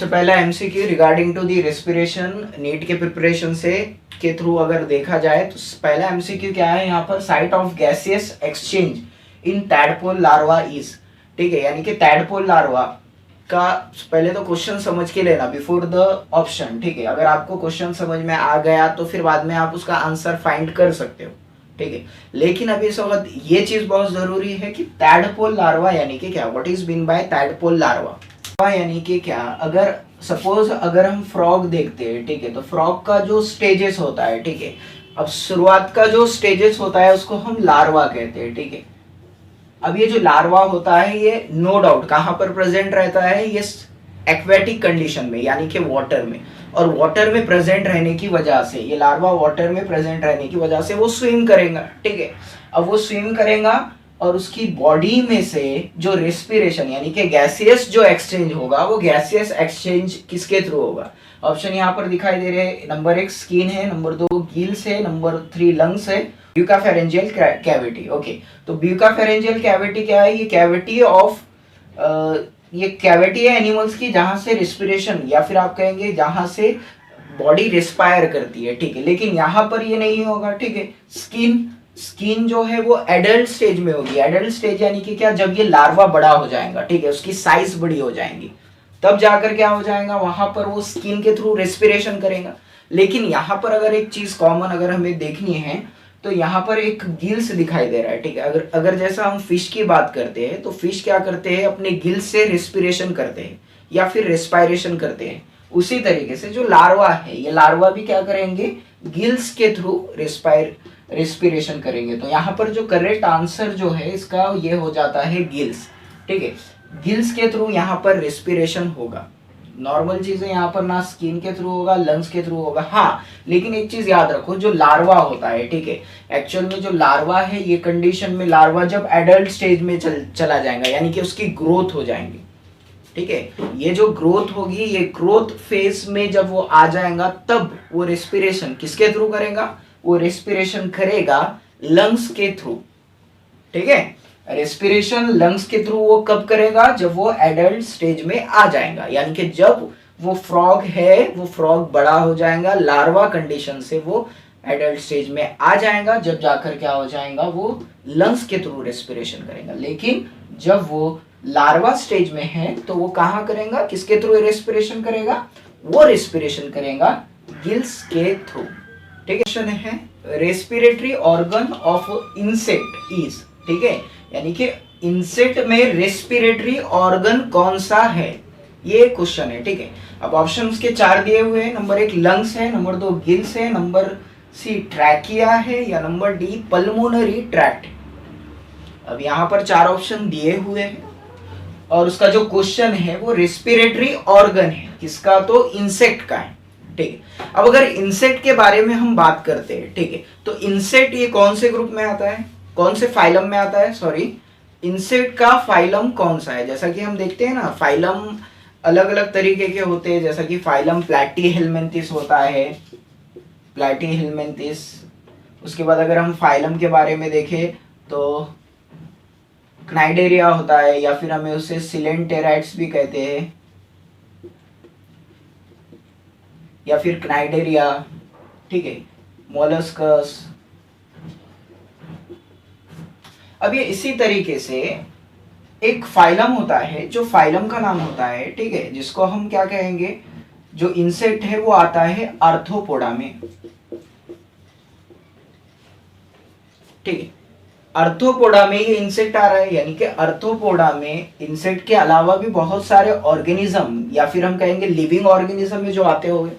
तो पहला MCQ regarding to the respiration NEET के प्रिपरेशन से के थ्रू अगर देखा जाए तो पहला एमसीक्यू क्या है यहाँ पर, site of gaseous exchange in tadpole larva is. ठीक है, यानी कि टैडपोल लार्वा का पहले तो क्वेश्चन समझ के लेना बिफोर द ऑप्शन। ठीक है, अगर आपको क्वेश्चन समझ में आ गया तो फिर बाद में आप उसका आंसर फाइंड कर सकते हो। ठीक है, लेकिन अभी इस वक्त ये चीज बहुत जरूरी है कि टैडपोल लार्वा यानी कि क्या, what is been by tadpole larva यानी कि क्या। अगर सपोज अगर हम फ्रॉग देखते हैं, ठीक है, तो फ्रॉग का जो स्टेजेस होता है, ठीक है, अब शुरुआत का जो स्टेजेस होता है उसको हम लार्वा कहते हैं। ठीक है, अब ये जो लार्वा होता है ये नो डाउट कहाँ पर प्रेजेंट रहता है, ये एक्वेटिक कंडीशन में यानी कि वाटर में, और वाटर में प्रेजेंट रहने की वजह से ये लार्वा वाटर में प्रेजेंट रहने की वजह से वो स्विम करेगा। ठीक है, अब वो स्विम करेगा और उसकी बॉडी में से जो रेस्पिरेशन यानी कि गैसियस जो एक्सचेंज होगा वो गैसियस एक्सचेंज किसके थ्रू होगा। ऑप्शन यहाँ पर दिखाई दे रहे हैं, नंबर 1 स्किन है, नंबर 2 गिल्स है, नंबर 3 लंग्स है, ब्यूकाफेरेंजियल कैविटी। ओके, तो ब्यूकाफेरेंजियल कैविटी क्या है, ये कैविटी ऑफ ये कैविटी है एनिमल्स की जहां से रेस्पिरेशन या फिर आप कहेंगे जहां से बॉडी रेस्पायर करती है। ठीक है, लेकिन यहाँ पर ये नहीं होगा। ठीक है, स्किन जो है वो एडल्ट स्टेज में होगी। एडल्ट स्टेज यानी कि क्या, जब ये लार्वा बड़ा हो जाएगा, ठीक है, उसकी साइज बड़ी हो जाएंगी, तब जाकर क्या हो जाएगा, वहां पर वो स्किन के थ्रू रेस्पिरेशन करेगा। लेकिन यहाँ पर अगर एक चीज कॉमन अगर हमें देखनी है तो यहाँ पर एक गिल्स दिखाई दे रहा है। ठीक है, अगर अगर जैसा हम फिश की बात करते हैं तो फिश क्या करते हैं, अपने गिल्स से रेस्पिरेशन करते हैं या फिर रेस्पायरेशन करते हैं। उसी तरीके से जो लार्वा है, ये लार्वा भी क्या करेंगे, गिल्स के थ्रू रेस्पिरेशन करेंगे। तो यहाँ पर जो करेक्ट आंसर जो है इसका ये हो जाता है गिल्स। ठीक है, गिल्स के थ्रू यहाँ पर रेस्पिरेशन होगा। नॉर्मल चीजें यहाँ पर ना स्किन के थ्रू होगा, लंग्स के थ्रू होगा। हाँ, लेकिन एक चीज याद रखो, जो लार्वा होता है, ठीक है, एक्चुअल में जो लार्वा है ये कंडीशन में लार्वा जब एडल्ट स्टेज में चला जाएगा यानी कि उसकी ग्रोथ हो जाएंगी। ठीक है, ये जो ग्रोथ होगी, ये ग्रोथ फेज में जब वो आ जाएगा तब वो रेस्पिरेशन किसके थ्रू करेगा, वो रेस्पिरेशन करेगा लंग्स के थ्रू। ठीक है, रेस्पिरेशन लंग्स के थ्रू वो कब करेगा, जब वो एडल्ट स्टेज में आ जाएगा, यानी कि जब वो फ्रॉग है वो फ्रॉग बड़ा हो जाएगा, लार्वा कंडीशन से वो एडल्ट स्टेज में आ जाएगा, जब जाकर क्या हो जाएगा, वो लंग्स के थ्रू रेस्पिरेशन करेगा। लेकिन जब वो लार्वा स्टेज में है तो वो कहाँ करेगा, किसके थ्रू रेस्पिरेशन करेगा, वो रेस्पिरेशन करेगा गिल्स के थ्रू। ठीक है, क्वेश्चन है respiratory organ of insect is. ठीक है, यानी कि इंसेक्ट में रेस्पिरेटरी ऑर्गन कौन सा है, ये क्वेश्चन है। ठीक है, अब ऑप्शंस के 4 दिए हुए हैं, नंबर 1 लंग्स है, नंबर 2 गिल्स है, नंबर सी ट्रैकिया है, या नंबर डी पल्मोनरी ट्रैक्ट। अब यहाँ पर 4 ऑप्शन दिए हुए हैं और उसका जो क्वेश्चन है वो रेस्पिरेटरी ऑर्गन है, किसका, तो इंसेक्ट का है। ठीक है, अब अगर इंसेक्ट के बारे में हम बात करते हैं, ठीक है, तो इंसेक्ट ये कौन से ग्रुप में आता है, कौन से फाइलम में आता है, सॉरी, इंसेक्ट का फाइलम कौन सा है। जैसा कि हम देखते हैं ना, फाइलम अलग अलग तरीके के होते हैं, जैसा कि फाइलम प्लैटीहेलमिन्थिस होता है, प्लैटीहेलमिन्थिस। उसके बाद अगर हम फाइलम के बारे में देखें तो क्नाइडेरिया होता है, या फिर हमें उसे सिलेंटेराइट्स भी कहते हैं, या फिर क्नाइडेरिया। ठीक है, मोलस्कस। अब ये इसी तरीके से एक फाइलम होता है, जो फाइलम का नाम होता है, ठीक है, जिसको हम क्या कहेंगे, जो इंसेक्ट है वो आता है आर्थ्रोपोडा में। ठीक है, आर्थ्रोपोडा में ये इंसेक्ट आ रहा है, यानी कि आर्थ्रोपोडा में इंसेक्ट के अलावा भी बहुत सारे ऑर्गेनिज्म या फिर हम कहेंगे लिविंग ऑर्गेनिज्म में जो आते होंगे।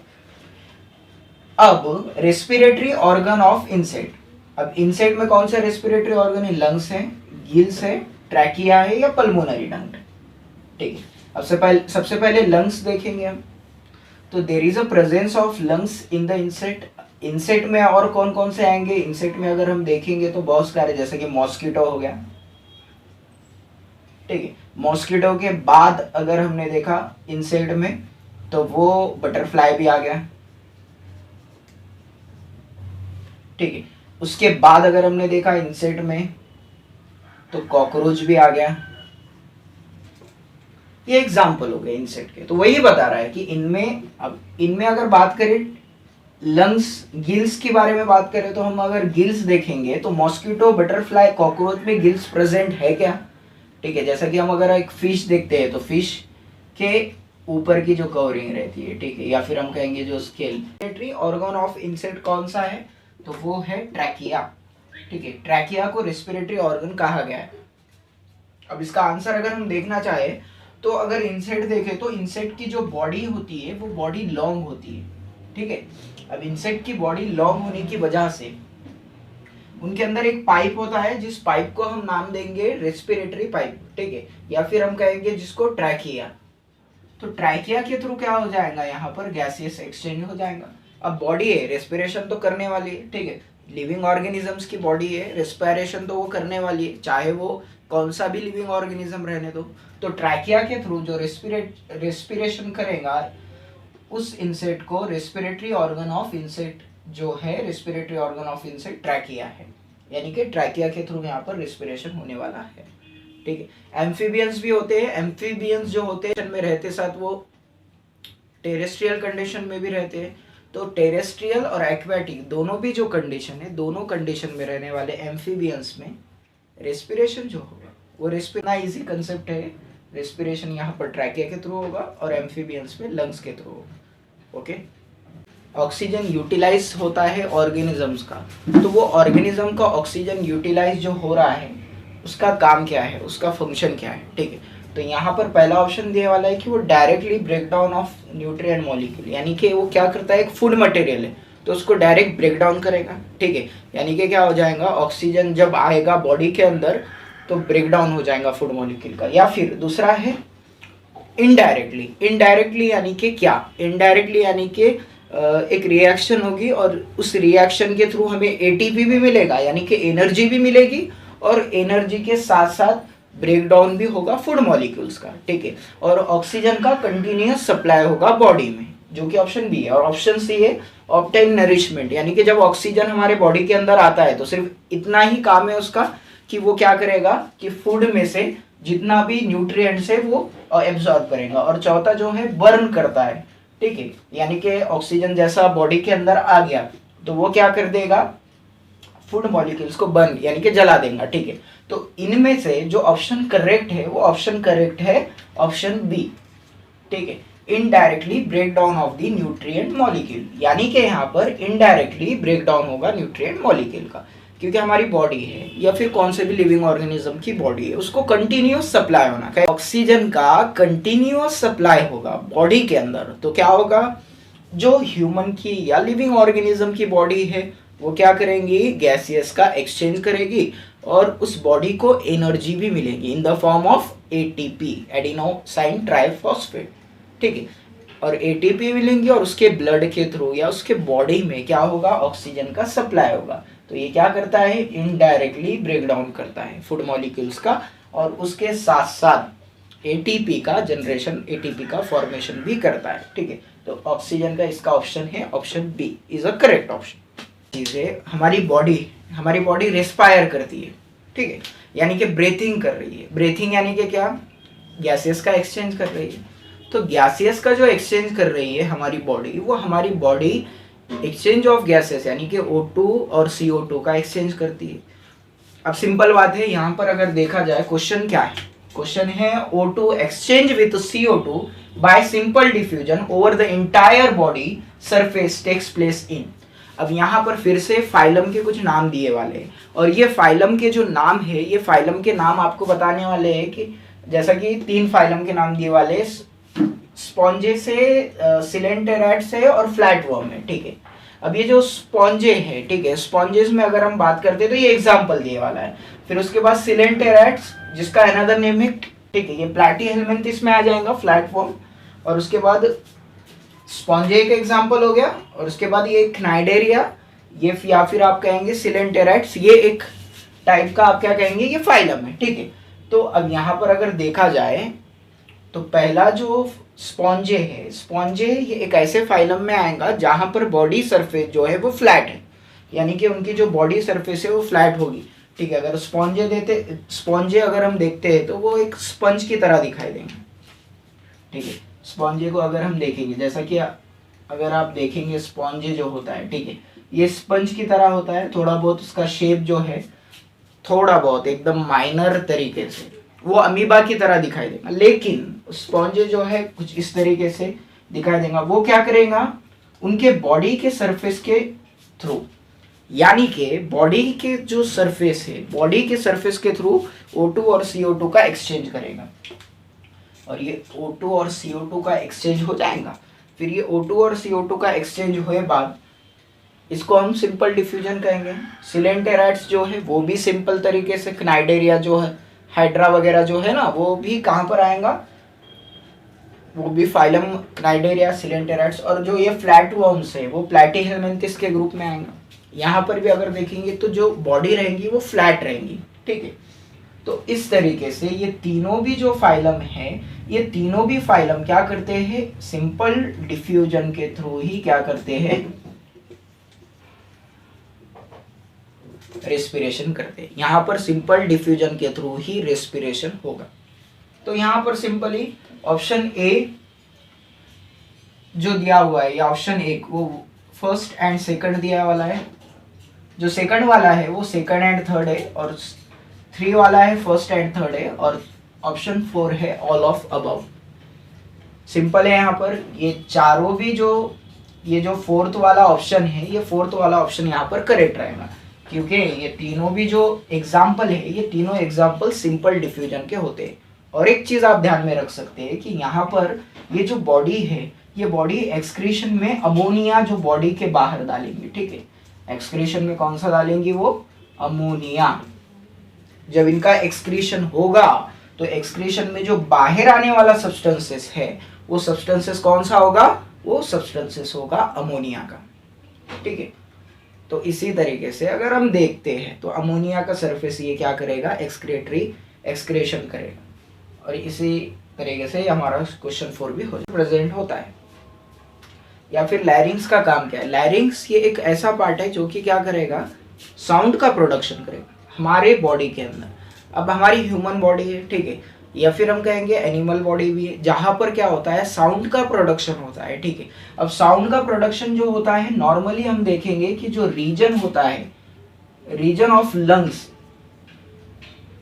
अब रेस्पिरेटरी ऑर्गन ऑफ इंसेक्ट, अब इंसेक्ट में कौन सा रेस्पिरेटरी ऑर्गन है, लंग्स है, गिल्स है, ट्रैकिया है, या पल्मोनरी डक्ट। ठीक है, अब सबसे पहले लंग्स देखेंगे हम, तो there is a presence of lungs in the insect. Insect में और कौन कौन से आएंगे, इंसेक्ट में अगर हम देखेंगे तो बहुत सारे, जैसे कि मॉस्किटो हो गया। ठीक है, मॉस्किटो के बाद अगर हमने देखा इंसेक्ट में तो वो बटरफ्लाई भी आ गया। ठीक है, उसके बाद अगर हमने देखा इंसेक्ट में तो कॉकरोच भी आ गया। ये एग्जाम्पल हो गए इंसेक्ट के। तो वही बता रहा है कि इनमें अगर बात करें लंग्स गिल्स के बारे में बात करें, तो हम अगर गिल्स देखेंगे तो मॉस्किटो, बटरफ्लाई, कॉकरोच में गिल्स प्रेजेंट है क्या? ठीक है, जैसा कि हम अगर एक फिश देखते हैं तो फिश के ऊपर की जो कवरिंग रहती है, ठीक है, या फिर हम कहेंगे जो scale. Respiratory organ of insect कौन सा है? तो वो है ट्रैकिया। ठीक है, ट्रैकिया को रेस्पिरेटरी ऑर्गन कहा गया है। अब इसका आंसर अगर हम देखना चाहे तो अगर इंसेक्ट देखें तो इंसेक्ट की जो बॉडी होती है वो बॉडी लॉन्ग होती है। ठीक है, अब इंसेक्ट की बॉडी लॉन्ग होने की वजह से उनके अंदर एक पाइप होता है, जिस पाइप को हम नाम देंगे रेस्पिरेटरी पाइप। ठीक है, या फिर हम कहेंगे जिसको ट्रैकिया। तो ट्रैकिया के थ्रू क्या हो जाएगा, यहाँ पर गैसियस एक्सचेंज हो जाएगा। अब बॉडी है, रेस्पिरेशन तो करने वाली है। ठीक है, लिविंग ऑर्गेनिजम्स की बॉडी है, रेस्पिरेशन तो वो करने वाली है, चाहे वो कौन सा भी लिविंग ऑर्गेनिज्म रहने दो। तो ट्रैकिया के थ्रू जो रेस्पिरेशन करेगा उस इंसेक्ट को रेस्पिरेटरी ऑर्गन ऑफ इंसेक्ट जो है, respiratory organ of insect trachea है, यानी कि ट्रैकिया के थ्रू यहाँ पर रेस्पिरेशन होने वाला है। ठीक है, एम्फीबियंस भी होते हैं। एम्फीबियंस जो होते हैं में रहते साथ वो टेरेस्ट्रियल कंडीशन में भी रहते हैं। तो टेरेस्ट्रियल और एक्वेटिक दोनों भी जो कंडीशन है, दोनों कंडीशन में रहने वाले एम्फीबियंस में रेस्पिरेशन जो होगा वो रेस्पिरेशन इजी कंसेप्ट है। रेस्पिरेशन यहाँ पर ट्रैकिया के थ्रू होगा और एम्फीबियंस में लंग्स के थ्रू होगा। ओके, ऑक्सीजन यूटिलाइज होता है ऑर्गेनिजम्स का, तो वो ऑर्गेनिज्म का ऑक्सीजन यूटिलाइज जो हो रहा है उसका काम क्या है, उसका फंक्शन क्या है। ठीक है, तो यहाँ पर पहला ऑप्शन दिए वाला है कि वो directly break down of nutrient molecule, यानी कि वो क्या करता है, एक फूड मटेरियल है तो उसको डायरेक्ट ब्रेक डाउन करेगा। ठीक है, यानी कि क्या हो जाएगा, ऑक्सीजन जब आएगा बॉडी के अंदर तो ब्रेक डाउन हो जाएगा फूड मॉलिक्यूल का। या फिर दूसरा है इनडायरेक्टली। इनडायरेक्टली यानी कि क्या, इनडायरेक्टली यानी कि एक रिएक्शन होगी और उस रिएक्शन के थ्रू हमें एटीपी भी मिलेगा, यानी कि एनर्जी भी मिलेगी, और एनर्जी के साथ साथ ब्रेक डाउन भी होगा फूड मॉलिक्यूल्स का। ठीक है, और ऑक्सीजन का कंटिन्यूअस सप्लाई होगा बॉडी में, जो कि ऑप्शन बी है। और ऑप्शन सी है ऑब्टेन नरिशमेंट, यानी कि जब ऑक्सीजन हमारे बॉडी के अंदर आता है तो सिर्फ इतना ही काम है उसका कि वो क्या करेगा कि फूड में से जितना भी न्यूट्रिएंट्स है वो एब्जॉर्ब करेगा। और चौथा जो है बर्न करता है। ठीक है, यानी कि ऑक्सीजन जैसा बॉडी के अंदर आ गया तो वो क्या कर देगा, फूड मॉलिक्यूल्स को बर्न यानी कि जला देगा। ठीक है, तो इनमें से जो ऑप्शन करेक्ट है वो ऑप्शन करेक्ट है ऑप्शन बी। ठीक है, indirectly break down of the nutrient molecule, यानी कि यहाँ पर इनडायरेक्टली ब्रेक डाउन होगा न्यूट्रिएंट मॉलिक्यूल का, क्योंकि हमारी बॉडी है या फिर कौन से भी लिविंग ऑर्गेनिज्म की बॉडी है उसको कंटिन्यूअस सप्लाई होना है, ऑक्सीजन का कंटिन्यूअस सप्लाई होगा बॉडी के अंदर। तो क्या होगा, जो ह्यूमन की या लिविंग ऑर्गेनिज्म की बॉडी है वो क्या करेंगी, गैसियस का एक्सचेंज करेगी और उस बॉडी को एनर्जी भी मिलेगी in the form of ATP, adenosine triphosphate. ठीक है, और एटीपी मिलेंगी और उसके ब्लड के थ्रू या उसके बॉडी में क्या होगा, ऑक्सीजन का सप्लाई होगा। तो ये क्या करता है, इनडायरेक्टली ब्रेक डाउन करता है फूड मॉलिक्यूल्स का, और उसके साथ साथ एटीपी का जनरेशन, एटीपी का फॉर्मेशन भी करता है। ठीक है, तो ऑक्सीजन का इसका ऑप्शन है option B is a correct option. चीजें हमारी बॉडी रेस्पायर करती है। ठीक है, यानी कि ब्रीथिंग कर रही है। ब्रीथिंग यानी कि क्या, गैसेस का एक्सचेंज कर रही है। तो गैसेस का जो एक्सचेंज कर रही है हमारी बॉडी, वो हमारी बॉडी एक्सचेंज ऑफ गैसेस यानी कि O2 और CO2 का एक्सचेंज करती है। अब सिंपल बात है, यहाँ पर अगर देखा जाए क्वेश्चन क्या है, क्वेश्चन है O2 exchange with CO2 by simple diffusion over the entire body surface takes place in. अब यहाँ पर फिर से फाइलम के कुछ नाम दिए वाले हैं, और ये फाइलम के जो नाम है, ये फाइलम के नाम आपको बताने वाले हैं कि जैसा कि 3 फाइलम के नाम दिए वाले, स्पॉन्जे से, सिलेंटेराइट से और फ्लैट वर्म है। ठीक है, अब ये जो स्पॉन्जे है, ठीक है, स्पॉन्जेस में अगर हम बात करते हैं तो ये एग्जांपल दिए वाला है। फिर उसके बाद सिलेंटेराइट्स जिसका अनदर नेम है, ठीक है, ये प्लैटीहेल्मिन्थिस में आ जाएगा, फ्लैट वर्म। और उसके बाद स्पॉन्जे एक एग्जांपल हो गया, और उसके बाद ये क्नाइडेरिया, ये या फिर आप कहेंगे सिलेंटेराइट्स, ये एक टाइप का आप क्या कहेंगे, ये फाइलम है। ठीक है, तो अब यहाँ पर अगर देखा जाए तो पहला जो स्पॉन्जे है, स्पॉन्जे ये एक ऐसे फाइलम में आएगा जहां पर बॉडी सरफेस जो है वो फ्लैट है, यानी कि उनकी जो बॉडी सरफेस है वो फ्लैट होगी। ठीक है, अगर स्पॉन्जे अगर हम देखते हैं तो वो एक स्पंज की तरह दिखाई देंगे। ठीक है। स्पॉन्जे को अगर हम देखेंगे, जैसा कि अगर आप देखेंगे स्पॉन्जे जो होता है, ठीक है, ये स्पंज की तरह होता है, थोड़ा बहुत उसका शेप जो है थोड़ा बहुत एकदम माइनर तरीके से वो अमीबा की तरह दिखाई देगा, लेकिन स्पॉन्ज जो है कुछ इस तरीके से दिखाई देगा। वो क्या करेगा, उनके बॉडी के सरफेस के थ्रू, यानी कि बॉडी के जो सरफेस है, बॉडी के सरफेस के थ्रू O2 और CO2 का एक्सचेंज करेगा, और ये O2 और CO2 का एक्सचेंज हो जाएगा। फिर ये O2 और CO2 का एक्सचेंज हुए बाद इसको हम सिंपल डिफ्यूजन कहेंगे। सिलेंटेराइड्स जो है वो भी सिंपल तरीके से, क्नाइडेरिया जो है, हाइड्रा वगैरह जो है ना, वो भी कहाँ पर आएगा, वो भी फाइलम क्नाइडेरिया, सिलेंटेराइड्स। और जो ये फ्लैट वर्म्स है वो प्लैटीहेलमिन्थिस के ग्रुप में आएगा। यहाँ पर भी अगर देखेंगे तो जो बॉडी रहेंगी वो फ्लैट रहेंगी, ठीक है। तो इस तरीके से ये तीनों भी जो फाइलम है, ये तीनों भी फाइलम क्या करते हैं, सिंपल डिफ्यूजन के थ्रू ही क्या करते हैं, रेस्पिरेशन करते हैं। यहाँ पर सिंपल डिफ्यूजन के थ्रू ही रेस्पिरेशन होगा। तो यहाँ पर सिंपली ऑप्शन ए जो दिया हुआ है, या ऑप्शन ए वो फर्स्ट एंड सेकंड दिया वाला है, जो सेकंड वाला है वो सेकंड एंड थर्ड है, और 3 वाला है फर्स्ट एंड थर्ड है, और ऑप्शन 4 है ऑल ऑफ अबव। सिंपल है। यहाँ पर ये चारों भी जो, ये जो फोर्थ वाला ऑप्शन है, ये फोर्थ वाला ऑप्शन यहाँ पर करेक्ट रहेगा, क्योंकि ये तीनों भी जो एग्जाम्पल है, ये तीनों एग्जाम्पल सिंपल डिफ्यूजन के होते हैं। और एक चीज आप ध्यान में रख सकते हैं कि यहाँ पर ये जो बॉडी है, ये बॉडी एक्सक्रीशन में अमोनिया जो बॉडी के बाहर डालेंगे, ठीक है। एक्सक्रीशन में कौन सा डालेंगी, वो अमोनिया। जब इनका एक्सक्रीशन होगा तो एक्सक्रीशन में जो बाहर आने वाला सब्सटेंसेस है, वो सब्सटेंसेस कौन सा होगा, वो सब्सटेंसेस होगा अमोनिया का, ठीक है। तो इसी तरीके से अगर हम देखते हैं तो अमोनिया का सरफेस ये क्या करेगा, एक्सक्रेशन करेगा। और इसी तरीके से हमारा क्वेश्चन 4 भी प्रेजेंट होता है। या फिर लैरिंग्स का काम क्या है, लैरिंग्स ये एक ऐसा पार्ट है जो कि क्या करेगा, साउंड का प्रोडक्शन करेगा हमारे बॉडी के अंदर। अब हमारी ह्यूमन बॉडी है, ठीक है, या फिर हम कहेंगे एनिमल बॉडी भी है, जहां पर क्या होता है, साउंड का प्रोडक्शन होता है, ठीक है। अब साउंड का प्रोडक्शन जो होता है, नॉर्मली हम देखेंगे कि जो रीजन होता है, region of lungs,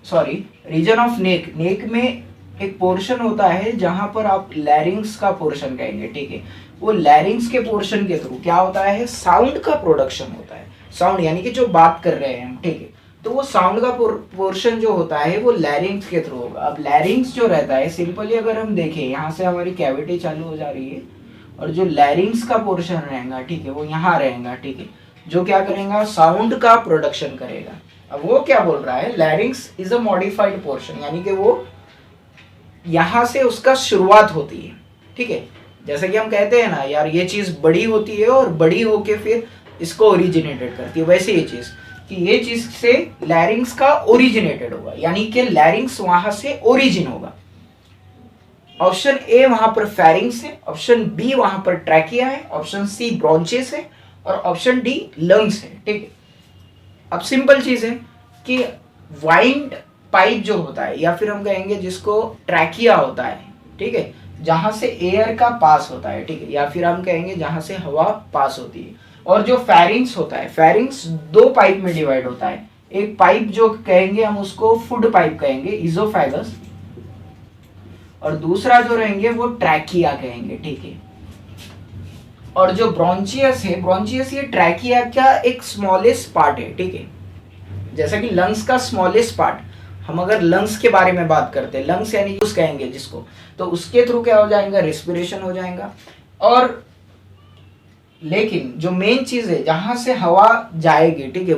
sorry region of neck, neck में एक पोर्शन होता है जहां पर आप लैरिंग्स का पोर्शन कहेंगे, ठीक है। वो लैरिंग्स के पोर्शन के थ्रू क्या होता है, साउंड का प्रोडक्शन होता है। साउंड यानी कि जो बात कर रहे हैं हम, ठीक है, तो वो साउंड का पोर्शन जो होता है वो लैरिंग्स के थ्रू होगा। अब लैरिंग्स जो रहता है, सिंपली अगर हम देखें, यहाँ से हमारी कैविटी चालू हो जा रही है, और जो लैरिंग्स का पोर्शन रहेगा, ठीक है, वो यहाँ रहेगा, ठीक है, जो क्या करेगा, साउंड का प्रोडक्शन करेगा। अब वो क्या बोल रहा है, लैरिंग्स इज अ मॉडिफाइड पोर्शन, यानी कि वो यहाँ से उसका शुरुआत होती है, ठीक है। जैसे कि हम कहते हैं ना यार, ये चीज बड़ी होती है और बड़ी होके फिर इसको ओरिजिनेटेड करती है, वैसे ये चीज कि ये चीज से लैरिंग्स का ओरिजिनेटेड होगा, यानी कि लैरिंग्स वहां से ओरिजिन होगा। ऑप्शन ए वहां पर फेरिंग्स है, ऑप्शन बी वहां पर ट्रैकिया है, ऑप्शन सी ब्रोंचेस है, और ऑप्शन डी लंग्स है, ठीक है। अब सिंपल चीज है कि वाइंड पाइप जो होता है, या फिर हम कहेंगे जिसको ट्रैकिया होता है, ठीक है, जहां से एयर का पास होता है, ठीक है, या फिर हम कहेंगे जहां से हवा पास होती है। और जो फेरिंग्स होता है, फेरिंग्स 2 पाइप में डिवाइड होता है। एक पाइप जो कहेंगे हम उसको फूड पाइप कहेंगे, इजोफेगस, और दूसरा जो रहेंगे वो ट्रैकिया कहेंगे, ठीक है। और जो ब्रोंचियस है, ब्रोंचियस ये ट्रैकिया का एक स्मॉलेस्ट पार्ट है, ठीक है। जैसा कि लंग्स का स्मॉलेस्ट पार्ट, हम अगर लंग्स के बारे में बात करते हैं, लंग्स यानी यूज कहेंगे जिसको, तो उसके थ्रू क्या हो जाएगा, रेस्पिरेशन हो जाएगा। और लेकिन जो मेन चीज है जहां से हवा जाएगी, ठीक है,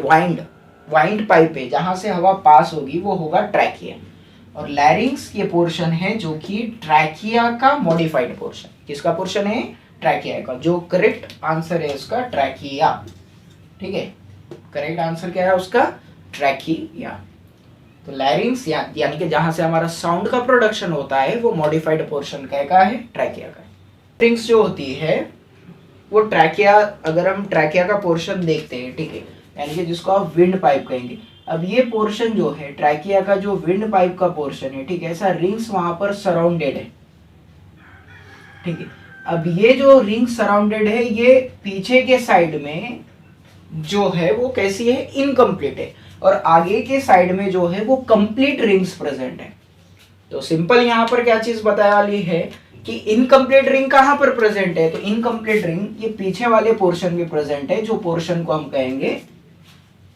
वाइंड पाइप है, जहां से हवा पास होगी वो होगा ट्रैकिया। और लैरिंग्स ये पोर्शन है जो कि ट्रैकिया का मॉडिफाइड पोर्शन। किसका पोर्शन है, ट्रैकिया का। जो करेक्ट आंसर है उसका ट्रैकिया, ठीक है। करेक्ट आंसर क्या है उसका, ट्रैकिया। तो लैरिंग्स यानी कि जहां से हमारा साउंड का प्रोडक्शन होता है वो मॉडिफाइड पोर्शन का है, ट्रैकिया का। लैरिंग्स जो होती है वो ट्रैकिया, अगर हम ट्रैकिया का पोर्शन देखते हैं, ठीक है, यानी कि जिसको आप विंड पाइप कहेंगे। अब ये पोर्शन जो है ट्रैकिया का, जो विंड पाइप का पोर्शन है, ठीक है, ऐसा रिंग्स वहां पर सराउंडेड है, ठीक है। अब ये जो रिंग सराउंडेड है, ये पीछे के साइड में जो है वो कैसी है, इनकम्प्लीट है, और आगे के साइड में जो है वो कंप्लीट रिंग्स प्रेजेंट है। तो सिंपल यहाँ पर क्या चीज बताया वाली है कि इनकम्प्लीट रिंग कहाँ पर प्रेजेंट है, तो इनकम्प्लीट रिंग ये पीछे वाले पोर्शन में प्रेजेंट है, जो पोर्शन को हम कहेंगे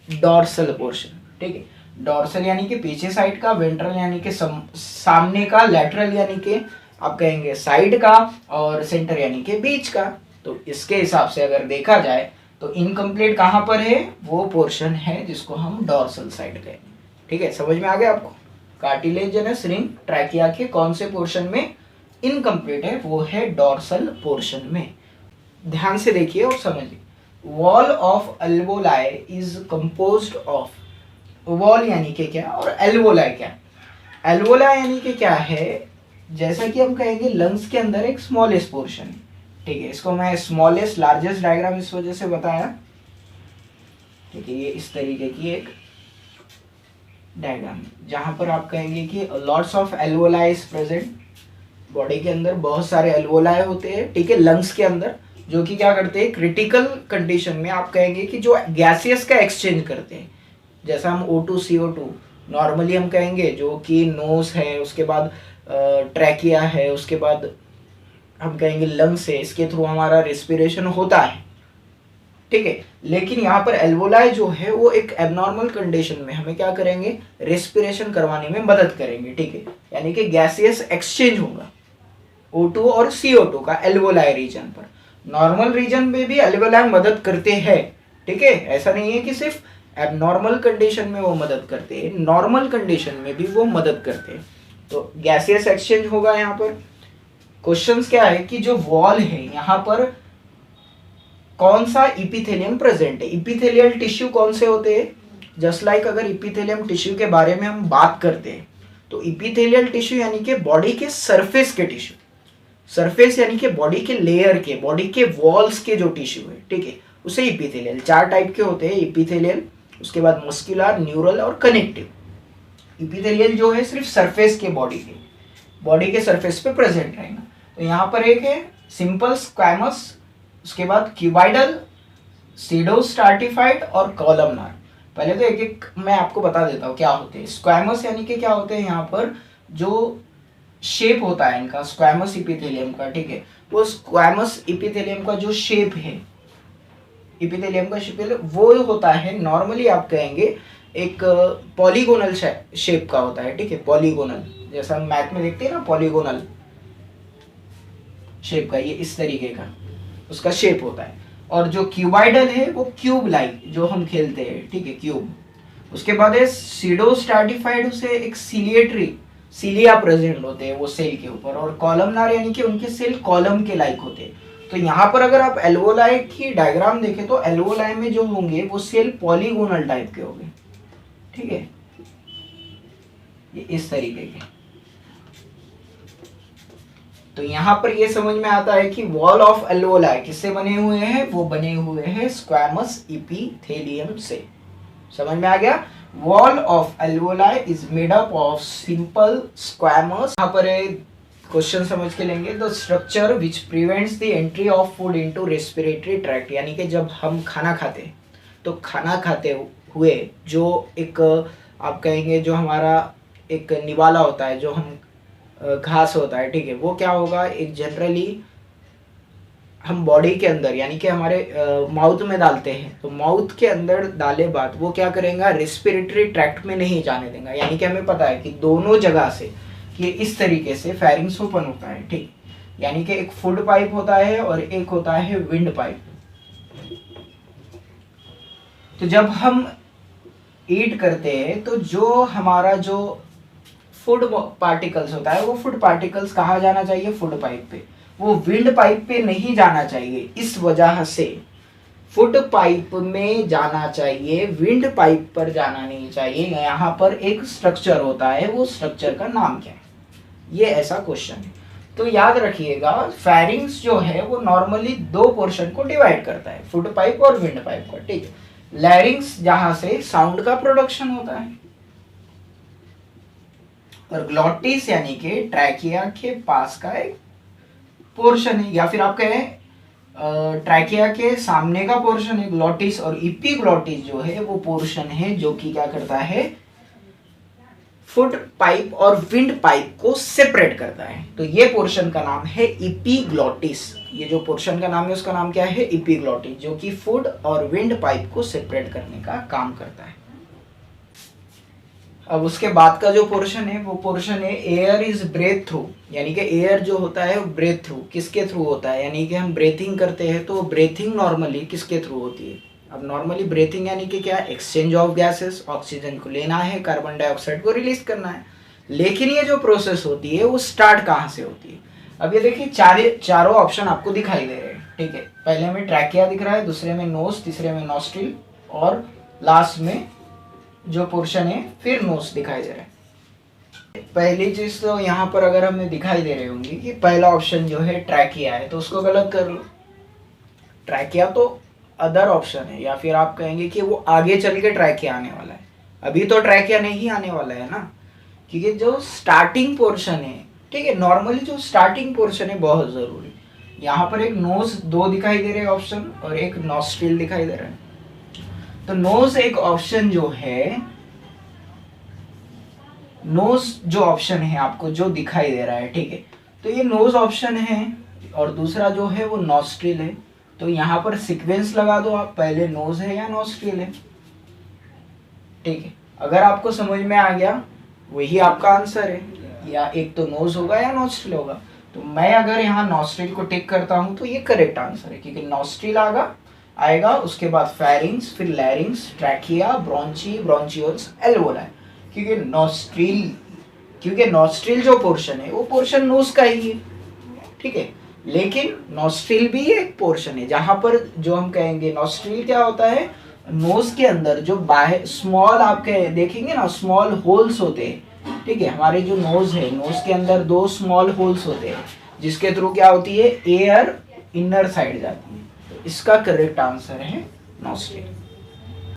डॉर्सल पोर्शन। ठीक है, डॉर्सल यानी कि पीछे साइड का, वेंट्रल यानी कि सामने का, लैटरल यानी कि आप कहेंगे साइड का, और सेंटर यानी कि बीच का। तो इसके हिसाब से अगर देखा जाए तो इनकम्प्लीट कहाँ पर है, वो पोर्शन है जिसको हम डॉर्सल साइड कहेंगे। ठीक है, समझ में आ गया आपको? कार्टिलेजिनस रिंग ट्रैकिया के कौन से पोर्शन में इनकम्प्लीट है, वो है डॉर्सल पोर्शन में। ध्यान से देखिए और समझिए। Wall of alveoli is composed of, wall यानी कि क्या और एल्वोलाई क्या? एल्वोलाई यानी कि क्या है, जैसा कि हम कहेंगे लंग्स के अंदर एक स्मॉलेस्ट पोर्शन है। ठीक है, इसको मैं स्मॉलेस्ट लार्जेस्ट डायग्राम इस वजह से बताया। ठीक है, ये इस तरीके की एक डायग्राम जहां पर आप कहेंगे कि lots of alveoli is present. Body के अंदर बहुत सारे एल्वोलाई होते हैं, ठीक है, लंग्स के अंदर, जो कि क्या करते हैं, क्रिटिकल कंडीशन में आप कहेंगे कि जो गैसियस का एक्सचेंज करते हैं। जैसा हम O2 CO2 नॉर्मली हम कहेंगे, जो कि नोज है, उसके बाद ट्रैकिया है, उसके बाद हम कहेंगे लंग्स है, इसके थ्रू हमारा रेस्पिरेशन होता है। ठीक है, लेकिन यहाँ पर एल्वोलाई जो है वो एक एबनॉर्मल कंडीशन में हमें क्या करेंगे, रेस्पिरेशन करवाने में मदद करेंगे। ठीक है, यानी कि गैसियस एक्सचेंज होगा O2 और CO2 का एल्वोलाई रीजन पर। नॉर्मल रीजन में भी एल्वोलाई मदद करते हैं। ठीक है, ऐसा नहीं है कि सिर्फ एबनॉर्मल कंडीशन में वो मदद करते हैं, नॉर्मल कंडीशन में भी वो मदद करते हैं। तो गैसियस एक्सचेंज होगा यहाँ पर। क्वेश्चंस क्या है कि जो वॉल है यहाँ पर कौन सा इपिथेलियम प्रेजेंट है, इपिथेलियल टिश्यू कौन से होते हैं। जस्ट लाइक अगर इपिथेलियम टिश्यू के बारे में हम बात करते हैं तो इपिथेलियल टिश्यू यानी कि बॉडी के सरफेस के टिश्यू, सरफेस यानी कि बॉडी के लेयर के, बॉडी के वॉल्स के जो टिश्यू है, ठीक है, उसे इपिथेलियल, 4 टाइप के होते हैं इपिथेलियल, उसके बाद मस्कुलर, न्यूरल और कनेक्टिव। इपिथेलियल जो है सिर्फ सरफेस के, बॉडी के सरफेस पे प्रेजेंट रहेगा। तो यहाँ पर एक है सिंपल स्क्वैमस, उसके बाद क्यूबाइडल, सीडो स्ट्राटिफाइड और कॉलमनार। पहले तो एक एक मैं आपको बता देता हूँ क्या होते हैं। स्क्वैमस यानी कि क्या होते हैं, यहाँ पर जो शेप होता है इनका, स्क्वैमस इपिथेलियम का, ठीक है, वो स्क्वैमस इपिथेलियम का जो शेप है, इपिथेलियम का शेप वो होता है, नॉर्मली आप कहेंगे एक पॉलीगोनल शेप का होता है। ठीक है, पॉलीगोनल, जैसा हम मैथ में देखते हैं ना, पॉलीगोनल शेप का, ये इस तरीके का उसका शेप होता है। और जो क्यूबाइडल है वो क्यूब लाइक जो हम खेलते हैं, ठीक है, क्यूब। उसके बाद है सीडो स्ट्रैटिफाइड, उसे एक सिलिएटरी, सिलिया प्रेजेंट होते हैं वो सेल के ऊपर, और कॉलमनार यानी कि उनके सेल कॉलम के लाइक होते हैं। तो यहाँ पर अगर आप एल्वोलाई की डायग्राम देखें तो एल्वोलाई में जो होंगे वो सेल पॉलीगोनल टाइप के होंगे। ठीक है, ये इस तरीके के। तो यहाँ पर ये समझ में आता है कि वॉल ऑफ एल्वोलाई किससे बने हुए हैं, वो बने हुए हैं स्क्वैमस इपिथेलियम से। समझ में आ गया? Wall of alveoli is made up of simple squamous. यहाँ पर क्वेश्चन समझ के लेंगे, the structure which prevents the entry of food into respiratory tract, यानी कि जब हम खाना खाते हैं तो खाना खाते हुए जो एक आप कहेंगे जो हमारा एक निवाला होता है, जो हम घास होता है, ठीक है, वो क्या होगा, एक जनरली हम बॉडी के अंदर यानी कि हमारे माउथ में डालते हैं, तो माउथ के अंदर डाले बाद वो क्या करेगा, रेस्पिरेटरी ट्रैक्ट में नहीं जाने देगा। यानी कि हमें पता है कि दोनों जगह से ये इस तरीके से फेरिंग्स ओपन होता है, ठीक, यानी कि एक फूड पाइप होता है और एक होता है विंड पाइप। तो जब हम ईट करते हैं तो जो हमारा जो फूड पार्टिकल्स होता है वो फूड पार्टिकल्स कहाँ जाना चाहिए, फूड पाइप पे, वो विंड पाइप पे नहीं जाना चाहिए। इस वजह से फूड पाइप में जाना चाहिए, विंड पाइप पर जाना नहीं चाहिए। यहाँ पर एक स्ट्रक्चर होता है, वो स्ट्रक्चर का नाम क्या है, ये ऐसा क्वेश्चन है। तो याद रखिएगा, फेरिंग्स जो है वो नॉर्मली 2 पोर्शन को डिवाइड करता है, फूड पाइप और विंड पाइप का, ठीक है। लैरिंग्स जहां से साउंड का प्रोडक्शन होता है, और ग्लॉटिस यानी कि ट्रैकिया के पास का एक पोर्शन है, या फिर आप कहें ट्रैकिया के सामने का पोर्शन है ग्लॉटिस, और इपीग्लॉटिस जो है वो पोर्शन है जो कि क्या करता है, फुट पाइप और विंड पाइप को सेपरेट करता है। तो ये पोर्शन का नाम है इपीग्लॉटिस। ये जो पोर्शन का नाम है उसका नाम क्या है, इपीग्लॉटिस, जो कि फुट और विंड पाइप को सेपरेट करने का काम करता है। अब उसके बाद का जो पोर्शन है वो पोर्शन है एयर इज ब्रेथ थ्रू, यानी कि एयर जो होता है वो ब्रेथ थ्रू, किसके थ्रू होता है, यानी कि हम ब्रेथिंग करते हैं तो ब्रेथिंग नॉर्मली किसके थ्रू होती है। अब नॉर्मली ब्रेथिंग यानी कि क्या, एक्सचेंज ऑफ गैसेस, ऑक्सीजन को लेना है, कार्बन डाइऑक्साइड को रिलीज करना है। लेकिन ये जो प्रोसेस होती है वो स्टार्ट कहाँ से होती है। अब ये देखिए चारों ऑप्शन आपको दिखाई दे रहे हैं, ठीक है। पहले में ट्रैकिया दिख रहा है, दूसरे में नोज, तीसरे में नॉस्ट्रिल, और लास्ट में जो पोर्शन है फिर नोज दिखाई दे रहा है। पहली चीज तो यहाँ पर अगर हमें दिखाई दे रही होंगी कि पहला ऑप्शन जो है ट्रैकिया है, तो उसको गलत कर लो। ट्रैकिया तो अदर ऑप्शन है, या फिर आप कहेंगे कि वो आगे चल के ट्रैकिया आने वाला है। अभी तो ट्रैकिया नहीं आने वाला है ना, क्योंकि जो स्टार्टिंग पोर्शन है, ठीक है, नॉर्मली जो स्टार्टिंग पोर्शन है बहुत जरूरी। यहाँ पर एक नोज दो दिखाई दे रहे ऑप्शन और एक नॉस्ट्रिल दिखाई दे रहा है। तो नोज एक ऑप्शन जो है, नोज जो ऑप्शन है आपको जो दिखाई दे रहा है, ठीक है, तो ये नोज ऑप्शन है, और दूसरा जो है वो नॉस्ट्रिल है। तो यहाँ पर सीक्वेंस लगा दो आप, पहले नोज है या नॉस्ट्रिल है, ठीक है। अगर आपको समझ में आ गया वही आपका आंसर है, या एक तो नोज होगा या नॉस्ट्रिल होगा। तो मैं अगर यहाँ नॉस्ट्रिल को टिक करता हूँ तो ये करेक्ट आंसर है, क्योंकि नॉस्ट्रिल आएगा, उसके बाद फेरिंग्स, फिर लैरिंग्स, ट्रैकिया, ब्रोंची, ब्रोंचियोल्स, एल्वोलाई। क्योंकि नॉस्ट्रिल जो पोर्शन है वो पोर्शन नोज का ही है, ठीक है। लेकिन नॉस्ट्रिल भी एक पोर्शन है जहां पर जो हम कहेंगे नॉस्ट्रिल क्या होता है, नोज के अंदर जो बाहर स्मॉल आपके देखेंगे ना, स्मॉल होल्स होते हैं, ठीक है। हमारे जो नोज है, नोज के अंदर दो स्मॉल होल्स होते हैं जिसके थ्रू क्या होती है, एयर इनर साइड जाती है। तो इसका करेक्ट आंसर है नॉस्ट्रिल।